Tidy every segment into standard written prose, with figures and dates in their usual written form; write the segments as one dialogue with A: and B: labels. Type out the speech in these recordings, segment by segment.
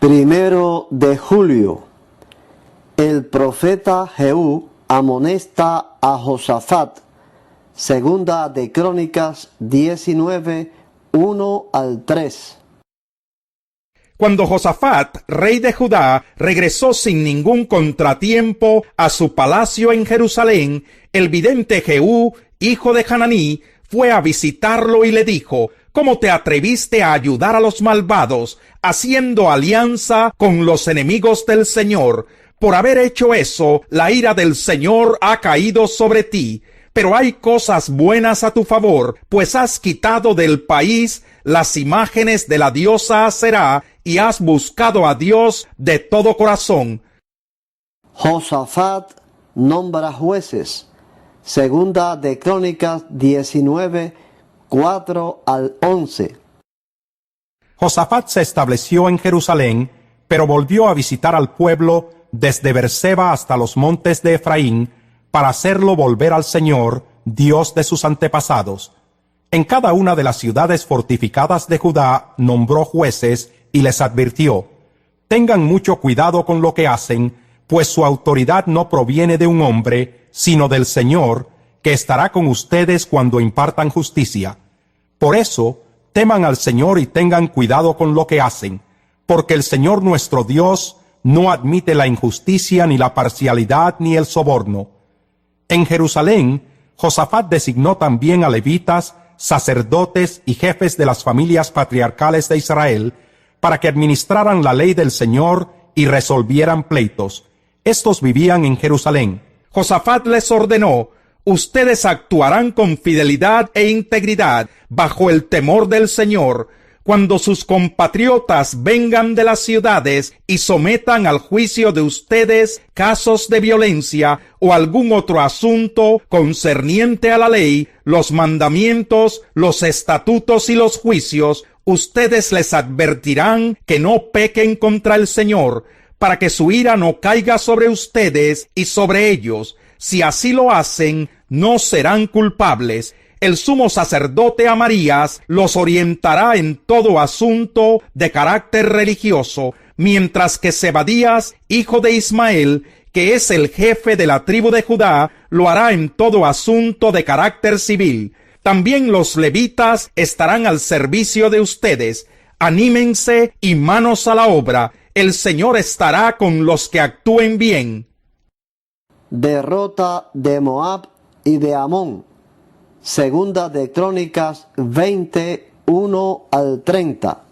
A: 1 de julio. El profeta Jehú amonesta a Josafat. Segunda de Crónicas 19, 1 al 3.
B: Cuando Josafat, rey de Judá, regresó sin ningún contratiempo a su palacio en Jerusalén, el vidente Jehú, hijo de Hananí, fue a visitarlo y le dijo: ¿Cómo te atreviste a ayudar a los malvados, haciendo alianza con los enemigos del Señor? Por haber hecho eso, la ira del Señor ha caído sobre ti. Pero hay cosas buenas a tu favor, pues has quitado del país las imágenes de la diosa Aserá y has buscado a Dios de todo corazón.
A: Josafat nombra jueces. Segunda de Crónicas 19, 4 al 11.
C: Josafat se estableció en Jerusalén, pero volvió a visitar al pueblo desde Beerseba hasta los montes de Efraín, para hacerlo volver al Señor, Dios de sus antepasados. En cada una de las ciudades fortificadas de Judá nombró jueces y les advirtió: tengan mucho cuidado con lo que hacen, pues su autoridad no proviene de un hombre, sino del Señor, que estará con ustedes cuando impartan justicia. Por eso, teman al Señor y tengan cuidado con lo que hacen, porque el Señor nuestro Dios no admite la injusticia, ni la parcialidad, ni el soborno. En Jerusalén, Josafat designó también a levitas, sacerdotes y jefes de las familias patriarcales de Israel, para que administraran la ley del Señor y resolvieran pleitos. Estos vivían en Jerusalén.
B: Josafat les ordenó: ustedes actuarán con fidelidad e integridad, bajo el temor del Señor. Cuando sus compatriotas vengan de las ciudades y sometan al juicio de ustedes casos de violencia o algún otro asunto concerniente a la ley, los mandamientos, los estatutos y los juicios, ustedes les advertirán que no pequen contra el Señor, para que su ira no caiga sobre ustedes y sobre ellos. Si así lo hacen, no serán culpables. El sumo sacerdote Amarías los orientará en todo asunto de carácter religioso, mientras que Zebadías, hijo de Ismael, que es el jefe de la tribu de Judá, lo hará en todo asunto de carácter civil. También los levitas estarán al servicio de ustedes. Anímense y manos a la obra. El Señor estará con los que actúen bien.
A: Derrota de Moab y de Amón. Segunda de Crónicas 20, 1 al 30.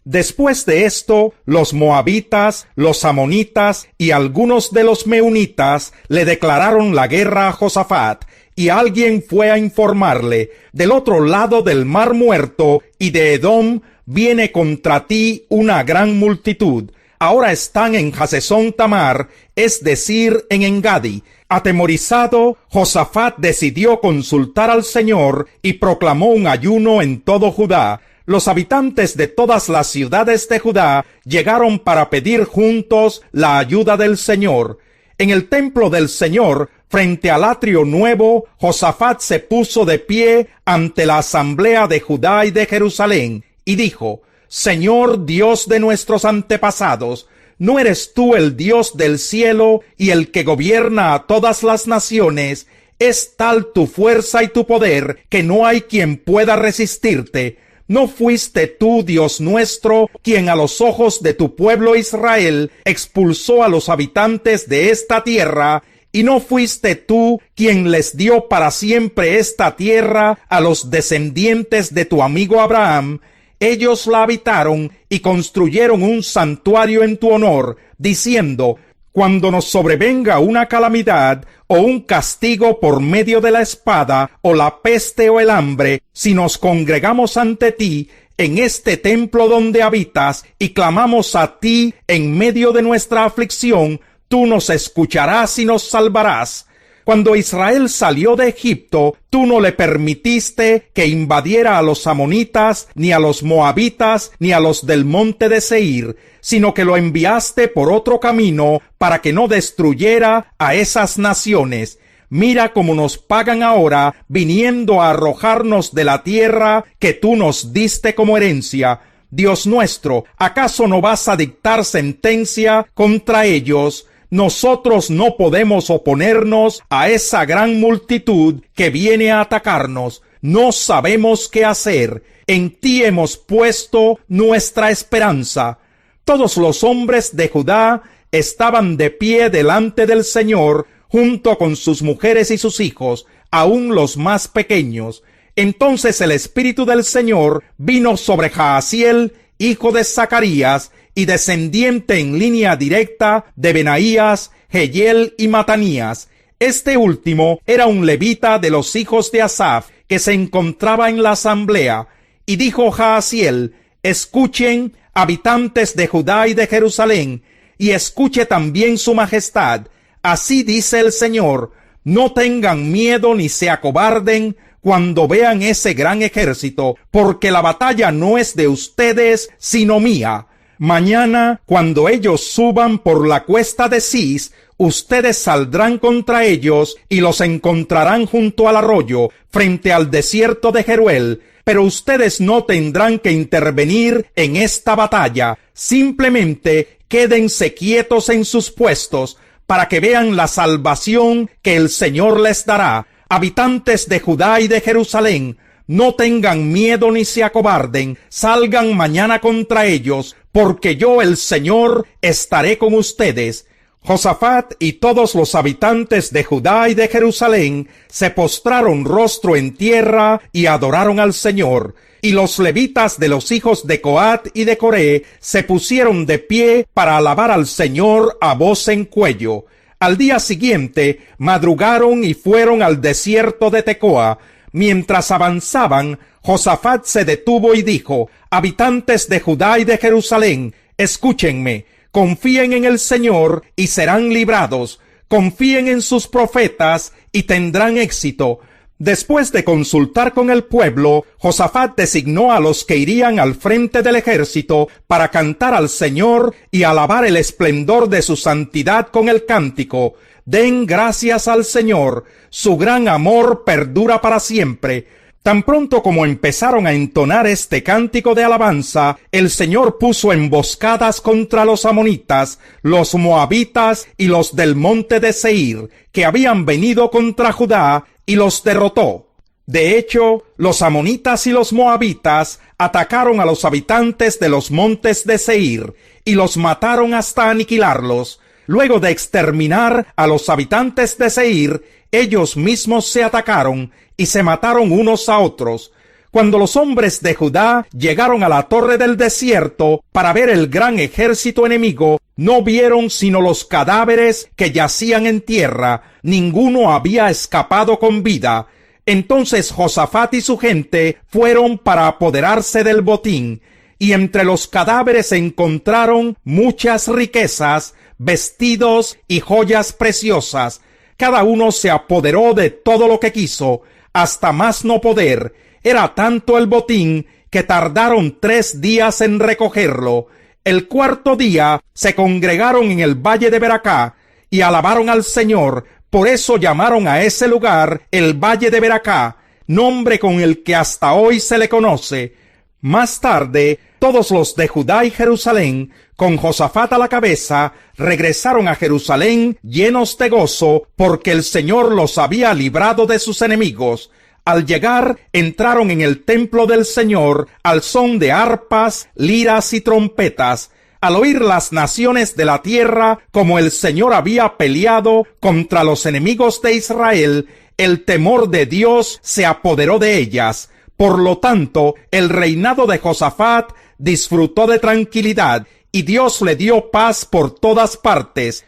B: Después de esto, los moabitas, los amonitas y algunos de los meunitas le declararon la guerra a Josafat, y alguien fue a informarle: del otro lado del Mar Muerto y de Edom viene contra ti una gran multitud. Ahora están en Hasezón Tamar, es decir, en Engadi. Atemorizado, Josafat decidió consultar al Señor y proclamó un ayuno en todo Judá. Los habitantes de todas las ciudades de Judá llegaron para pedir juntos la ayuda del Señor. En el templo del Señor, frente al atrio nuevo, Josafat se puso de pie ante la asamblea de Judá y de Jerusalén y dijo: Señor Dios de nuestros antepasados, ¿no eres tú el Dios del cielo y el que gobierna a todas las naciones? Es tal tu fuerza y tu poder que no hay quien pueda resistirte. ¿No fuiste tú, Dios nuestro, quien a los ojos de tu pueblo Israel expulsó a los habitantes de esta tierra? ¿Y no fuiste tú quien les dio para siempre esta tierra a los descendientes de tu amigo Abraham? Ellos la habitaron y construyeron un santuario en tu honor, diciendo: cuando nos sobrevenga una calamidad o un castigo por medio de la espada o la peste o el hambre, si nos congregamos ante ti en este templo donde habitas y clamamos a ti en medio de nuestra aflicción, tú nos escucharás y nos salvarás. Cuando Israel salió de Egipto, tú no le permitiste que invadiera a los amonitas, ni a los moabitas, ni a los del monte de Seir, sino que lo enviaste por otro camino para que no destruyera a esas naciones. Mira cómo nos pagan ahora, viniendo a arrojarnos de la tierra que tú nos diste como herencia. Dios nuestro, ¿acaso no vas a dictar sentencia contra ellos? Nosotros no podemos oponernos a esa gran multitud que viene a atacarnos. No sabemos qué hacer. En ti hemos puesto nuestra esperanza. Todos los hombres de Judá estaban de pie delante del Señor, junto con sus mujeres y sus hijos, aun los más pequeños. Entonces el Espíritu del Señor vino sobre Jaasiel, hijo de Zacarías, y descendiente en línea directa de Benaías, Jehiel y Matanías. Este último era un levita de los hijos de Asaf, que se encontraba en la asamblea. Y dijo Jaasiel: escuchen, habitantes de Judá y de Jerusalén, y escuche también su majestad. Así dice el Señor: no tengan miedo ni se acobarden cuando vean ese gran ejército, porque la batalla no es de ustedes, sino mía. Mañana, cuando ellos suban por la cuesta de Cis, ustedes saldrán contra ellos y los encontrarán junto al arroyo, frente al desierto de Jeruel. Pero ustedes no tendrán que intervenir en esta batalla. Simplemente quédense quietos en sus puestos, para que vean la salvación que el Señor les dará. Habitantes de Judá y de Jerusalén, no tengan miedo ni se acobarden, salgan mañana contra ellos, porque yo, el Señor, estaré con ustedes. Josafat y todos los habitantes de Judá y de Jerusalén se postraron rostro en tierra y adoraron al Señor. Y los levitas de los hijos de Coat y de Coré se pusieron de pie para alabar al Señor a voz en cuello. Al día siguiente madrugaron y fueron al desierto de Tecoa. Mientras avanzaban, Josafat se detuvo y dijo: habitantes de Judá y de Jerusalén, escúchenme, confíen en el Señor y serán librados, confíen en sus profetas y tendrán éxito. Después de consultar con el pueblo, Josafat designó a los que irían al frente del ejército para cantar al Señor y alabar el esplendor de su santidad con el cántico: den gracias al Señor, su gran amor perdura para siempre. Tan pronto como empezaron a entonar este cántico de alabanza, el Señor puso emboscadas contra los amonitas, los moabitas y los del monte de Seir, que habían venido contra Judá, y los derrotó. De hecho, los amonitas y los moabitas atacaron a los habitantes de los montes de Seir, y los mataron hasta aniquilarlos. Luego de exterminar a los habitantes de Seir, ellos mismos se atacaron y se mataron unos a otros. Cuando los hombres de Judá llegaron a la torre del desierto para ver el gran ejército enemigo, no vieron sino los cadáveres que yacían en tierra. Ninguno había escapado con vida. Entonces Josafat y su gente fueron para apoderarse del botín, y entre los cadáveres encontraron muchas riquezas, vestidos y joyas preciosas. Cada uno se apoderó de todo lo que quiso, hasta más no poder. Era tanto el botín que tardaron 3 días en recogerlo. El cuarto día se congregaron en el valle de Beracá y alabaron al Señor. Por eso llamaron a ese lugar el valle de Beracá, nombre con el que hasta hoy se le conoce. Más tarde, todos los de Judá y Jerusalén, con Josafat a la cabeza, regresaron a Jerusalén llenos de gozo, porque el Señor los había librado de sus enemigos. Al llegar, entraron en el templo del Señor al son de arpas, liras y trompetas. Al oír las naciones de la tierra como el Señor había peleado contra los enemigos de Israel, el temor de Dios se apoderó de ellas. Por lo tanto, el reinado de Josafat disfrutó de tranquilidad, y Dios le dio paz por todas partes.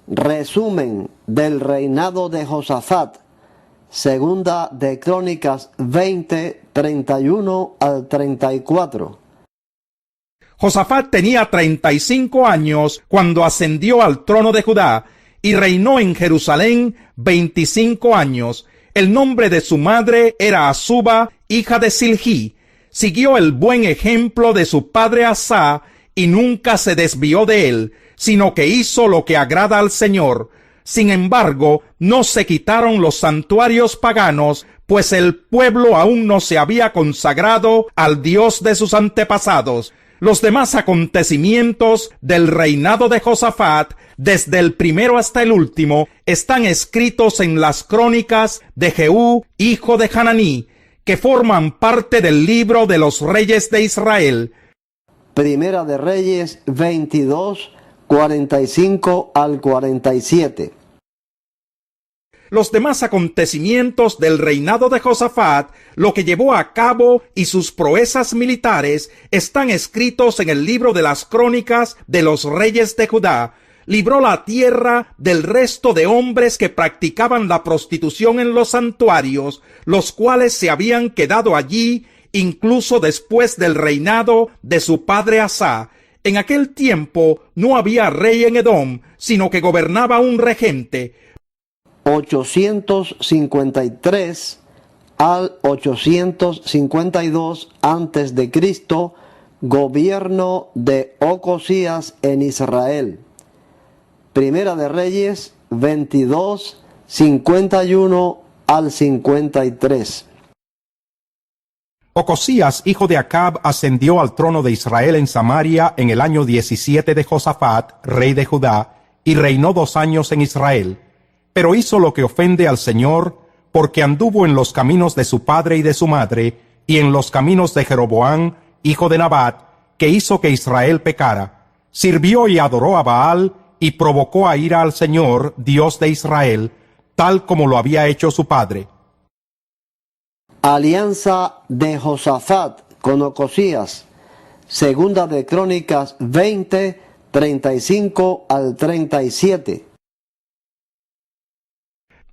A: Resumen del reinado de Josafat. Segunda de Crónicas 20, 31 al 34.
B: Josafat tenía 35 años cuando ascendió al trono de Judá, y reinó en Jerusalén 25 años. El nombre de su madre era Azuba, hija de Silgí. Siguió el buen ejemplo de su padre Asá, y nunca se desvió de él, sino que hizo lo que agrada al Señor. Sin embargo, no se quitaron los santuarios paganos, pues el pueblo aún no se había consagrado al Dios de sus antepasados. Los demás acontecimientos del reinado de Josafat, desde el primero hasta el último, están escritos en las crónicas de Jehú, hijo de Hananí, que forman parte del libro de los reyes de Israel.
A: Primera de Reyes 22, 45 al 47.
B: Los demás acontecimientos del reinado de Josafat, lo que llevó a cabo y sus proezas militares, están escritos en el libro de las crónicas de los reyes de Judá. Libró la tierra del resto de hombres que practicaban la prostitución en los santuarios, los cuales se habían quedado allí incluso después del reinado de su padre Asá. En aquel tiempo no había rey en Edom, sino que gobernaba un regente.
A: 853 al 852 antes de Cristo, gobierno de Ocosías en Israel. Primera de Reyes 22, 51 al 53.
C: Ocosías, hijo de Acab, ascendió al trono de Israel en Samaria en el año 17 de Josafat, rey de Judá, y reinó 2 años en Israel. Pero hizo lo que ofende al Señor, porque anduvo en los caminos de su padre y de su madre, y en los caminos de Jeroboam, hijo de Nabat, que hizo que Israel pecara. Sirvió y adoró a Baal, y provocó a ira al Señor, Dios de Israel, tal como lo había hecho su padre.
A: Alianza de Josafat con Ocosías. Segunda de Crónicas 20, 35 al 37.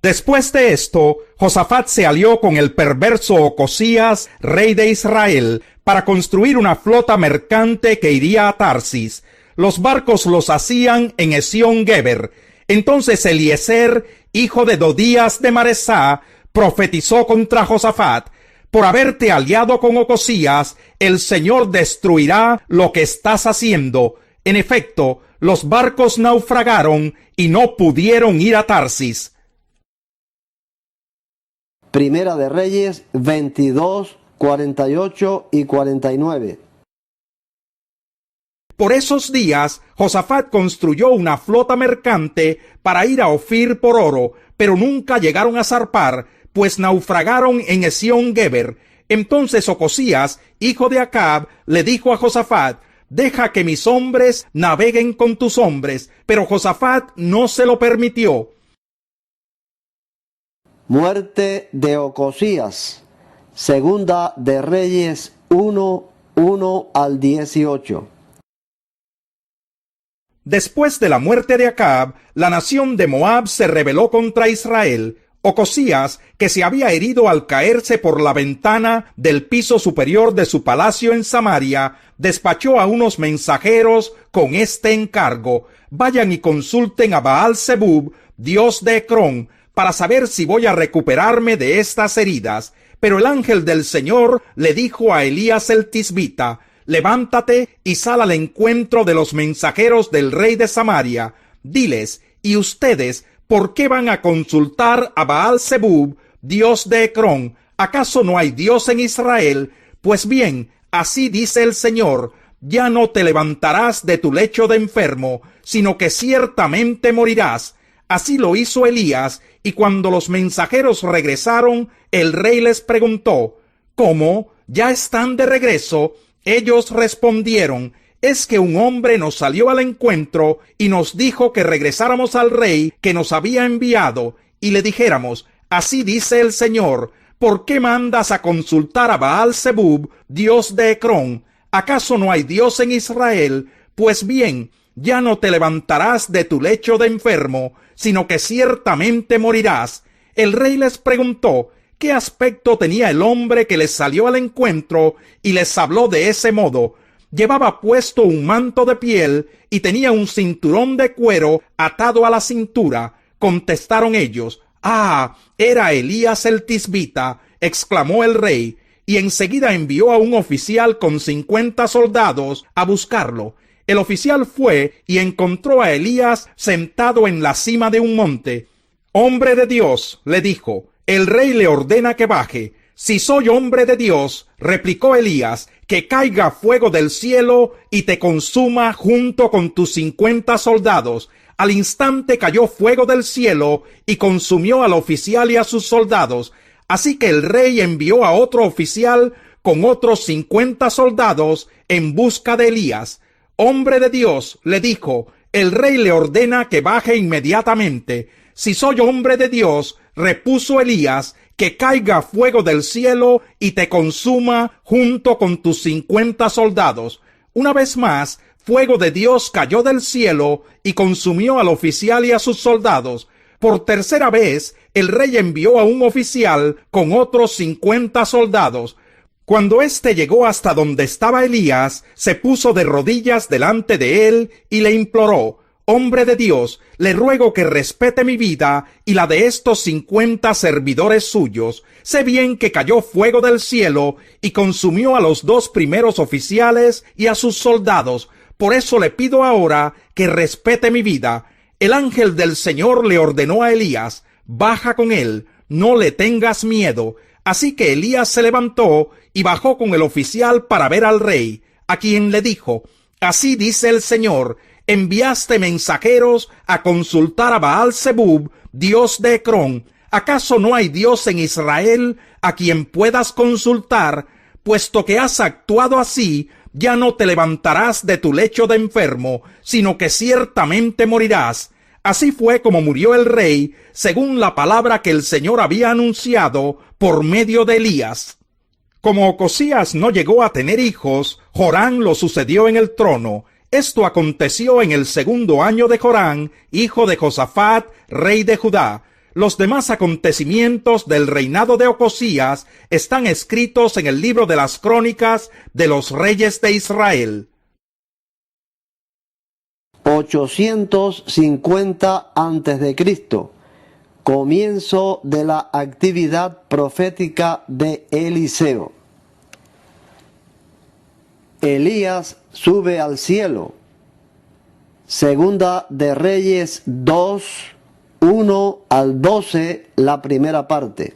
B: Después de esto, Josafat se alió con el perverso Ocosías, rey de Israel, para construir una flota mercante que iría a Tarsis. Los barcos los hacían en Esión-Geber. Entonces Eliezer, hijo de Dodías de Maresá, profetizó contra Josafat: por haberte aliado con Ocosías, el Señor destruirá lo que estás haciendo. En efecto, los barcos naufragaron y no pudieron ir a Tarsis.
A: Primera de Reyes 22, 48 y 49.
B: Por esos días, Josafat construyó una flota mercante para ir a Ofir por oro, pero nunca llegaron a zarpar, pues naufragaron en Esión-Geber. Entonces Ocosías, hijo de Acab, le dijo a Josafat: deja que mis hombres naveguen con tus hombres. Pero Josafat no se lo permitió.
A: Muerte de Ocosías. Segunda de Reyes 1, 1 al 18.
B: Después de la muerte de Acab, la nación de Moab se rebeló contra Israel. Ocosías, que se había herido al caerse por la ventana del piso superior de su palacio en Samaria, despachó a unos mensajeros con este encargo: vayan y consulten a Baal-Zebub, dios de Ecrón, para saber si voy a recuperarme de estas heridas. Pero el ángel del Señor le dijo a Elías el tisbita: levántate y sal al encuentro de los mensajeros del rey de Samaria. Diles: ¿y ustedes por qué van a consultar a Baal-Zebub, dios de Ecrón? ¿Acaso no hay Dios en Israel? Pues bien, así dice el Señor: ya no te levantarás de tu lecho de enfermo, sino que ciertamente morirás. Así lo hizo Elías, y cuando los mensajeros regresaron, el rey les preguntó: ¿cómo? ¿Ya están de regreso? Ellos respondieron: es que un hombre nos salió al encuentro y nos dijo que regresáramos al rey que nos había enviado, y le dijéramos: así dice el Señor, ¿por qué mandas a consultar a Baal-Zebub, dios de Ecrón? ¿Acaso no hay Dios en Israel? Pues bien, ya no te levantarás de tu lecho de enfermo, sino que ciertamente morirás. El rey les preguntó qué aspecto tenía el hombre que les salió al encuentro, y les habló de ese modo. Llevaba puesto un manto de piel y tenía un cinturón de cuero atado a la cintura. Contestaron ellos: ¡ah! Era Elías el tisbita. Exclamó el rey, y enseguida envió a un oficial con 50 soldados a buscarlo. El oficial fue y encontró a Elías sentado en la cima de un monte. «Hombre de Dios», le dijo, el rey le ordena que baje. Si soy hombre de Dios, replicó Elías, que caiga fuego del cielo y te consuma junto con tus 50 soldados. Al instante cayó fuego del cielo y consumió al oficial y a sus soldados. Así que el rey envió a otro oficial con otros 50 soldados en busca de Elías. Hombre de Dios, le dijo, el rey le ordena que baje inmediatamente. Si soy hombre de Dios, repuso Elías, que caiga fuego del cielo y te consuma junto con tus 50 soldados. Una vez más, fuego de Dios cayó del cielo y consumió al oficial y a sus soldados. Por tercera vez, el rey envió a un oficial con otros 50 soldados. Cuando éste llegó hasta donde estaba Elías, se puso de rodillas delante de él y le imploró: Hombre de Dios, le ruego que respete mi vida y la de estos 50 servidores suyos. Sé bien que cayó fuego del cielo y consumió a los 2 primeros oficiales y a sus soldados. Por eso le pido ahora que respete mi vida. El ángel del Señor le ordenó a Elías: baja con él, no le tengas miedo. Así que Elías se levantó y bajó con el oficial para ver al rey, a quien le dijo: Así dice el Señor, enviaste mensajeros a consultar a Baal-Zebub, dios de Ecrón. ¿Acaso no hay Dios en Israel a quien puedas consultar? Puesto que has actuado así, ya no te levantarás de tu lecho de enfermo, sino que ciertamente morirás. Así fue como murió el rey, según la palabra que el Señor había anunciado por medio de Elías. Como Ocosías no llegó a tener hijos, Jorán lo sucedió en el trono. Esto aconteció en el 2º año de Jorán, hijo de Josafat, rey de Judá. Los demás acontecimientos del reinado de Ocosías están escritos en el libro de las crónicas de los reyes de Israel.
A: 850 a.C. Comienzo de la actividad profética de Eliseo. Elías sube al cielo. Segunda de Reyes 2, 1 al 12, la primera parte.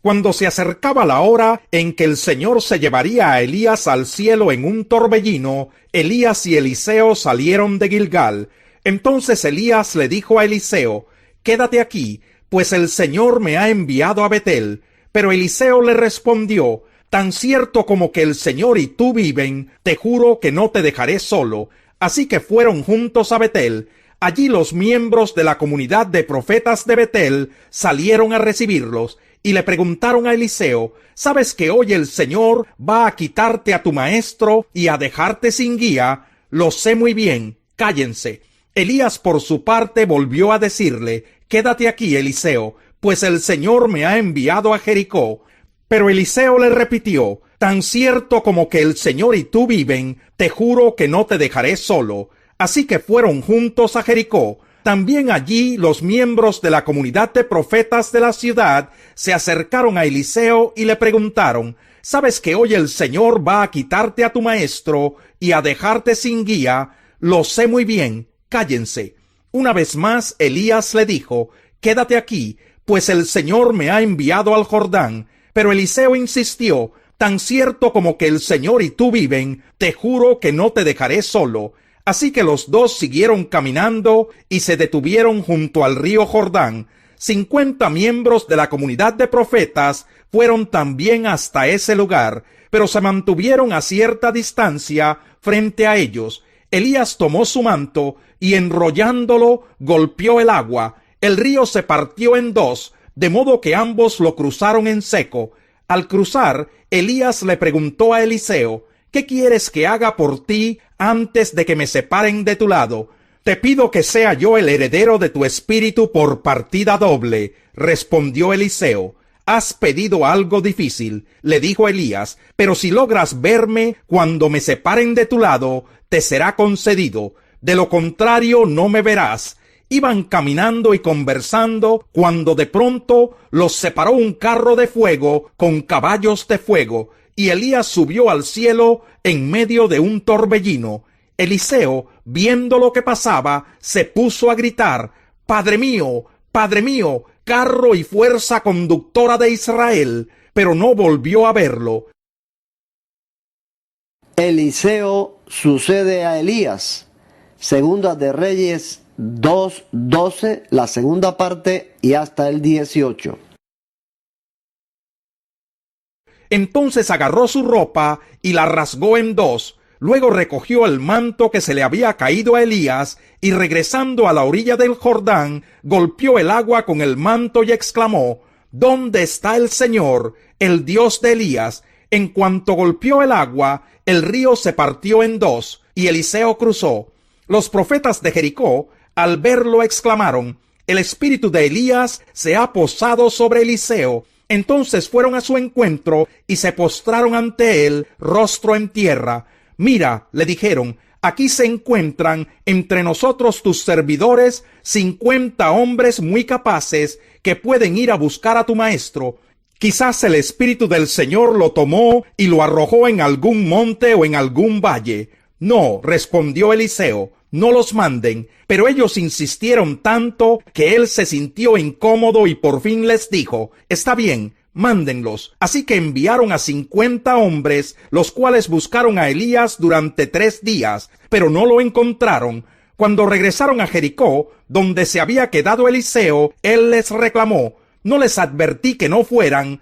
B: Cuando se acercaba la hora en que el Señor se llevaría a Elías al cielo en un torbellino, Elías y Eliseo salieron de Gilgal. Entonces Elías le dijo a Eliseo: Quédate aquí, pues el Señor me ha enviado a Betel. Pero Eliseo le respondió: Tan cierto como que el Señor y tú viven, te juro que no te dejaré solo. Así que fueron juntos a Betel. Allí los miembros de la comunidad de profetas de Betel salieron a recibirlos y le preguntaron a Eliseo: ¿Sabes que hoy el Señor va a quitarte a tu maestro y a dejarte sin guía? Lo sé muy bien, cállense. Elías por su parte volvió a decirle: Quédate aquí, Eliseo, pues el Señor me ha enviado a Jericó. Pero Eliseo le repitió: Tan cierto como que el Señor y tú viven, te juro que no te dejaré solo. Así que fueron juntos a Jericó. También allí los miembros de la comunidad de profetas de la ciudad se acercaron a Eliseo y le preguntaron: ¿Sabes que hoy el Señor va a quitarte a tu maestro y a dejarte sin guía? Lo sé muy bien, cállense. Una vez más Elías le dijo: Quédate aquí, pues el Señor me ha enviado al Jordán. Pero Eliseo insistió: Tan cierto como que el Señor y tú viven, te juro que no te dejaré solo. Así que los dos siguieron caminando y se detuvieron junto al río Jordán. 50 miembros de la comunidad de profetas fueron también hasta ese lugar, pero se mantuvieron a cierta distancia frente a ellos. Elías tomó su manto y enrollándolo golpeó el agua. El río se partió en dos, de modo que ambos lo cruzaron en seco. Al cruzar, Elías le preguntó a Eliseo: ¿Qué quieres que haga por ti antes de que me separen de tu lado? Te pido que sea yo el heredero de tu espíritu por partida doble, respondió Eliseo. Has pedido algo difícil, le dijo Elías, pero si logras verme cuando me separen de tu lado, te será concedido. De lo contrario, no me verás. Iban caminando y conversando cuando de pronto los separó un carro de fuego con caballos de fuego, y Elías subió al cielo en medio de un torbellino. Eliseo, viendo lo que pasaba, se puso a gritar: Padre Padre mío, carro y fuerza conductora de Israel, pero no volvió a verlo.
A: Eliseo sucede a Elías. Segunda de Reyes 2:12, la segunda parte y hasta el 18.
B: Entonces agarró su ropa y la rasgó en dos. Luego recogió el manto que se le había caído a Elías y regresando a la orilla del Jordán, golpeó el agua con el manto y exclamó: ¿Dónde está el Señor, el Dios de Elías? En cuanto golpeó el agua, el río se partió en dos y Eliseo cruzó. Los profetas de Jericó, al verlo, exclamaron: el espíritu de Elías se ha posado sobre Eliseo. Entonces fueron a su encuentro y se postraron ante él, rostro en tierra. Mira, le dijeron, aquí se encuentran entre nosotros tus servidores 50 hombres muy capaces que pueden ir a buscar a tu maestro. Quizás el espíritu del Señor lo tomó y lo arrojó en algún monte o en algún valle. No, respondió Eliseo, no los manden. Pero ellos insistieron tanto que él se sintió incómodo y por fin les dijo: está bien, mándenlos. Así que enviaron a 50 hombres, los cuales buscaron a Elías durante 3 días, pero no lo encontraron. Cuando regresaron a Jericó, donde se había quedado Eliseo, él les reclamó: ¿no les advertí que no fueran?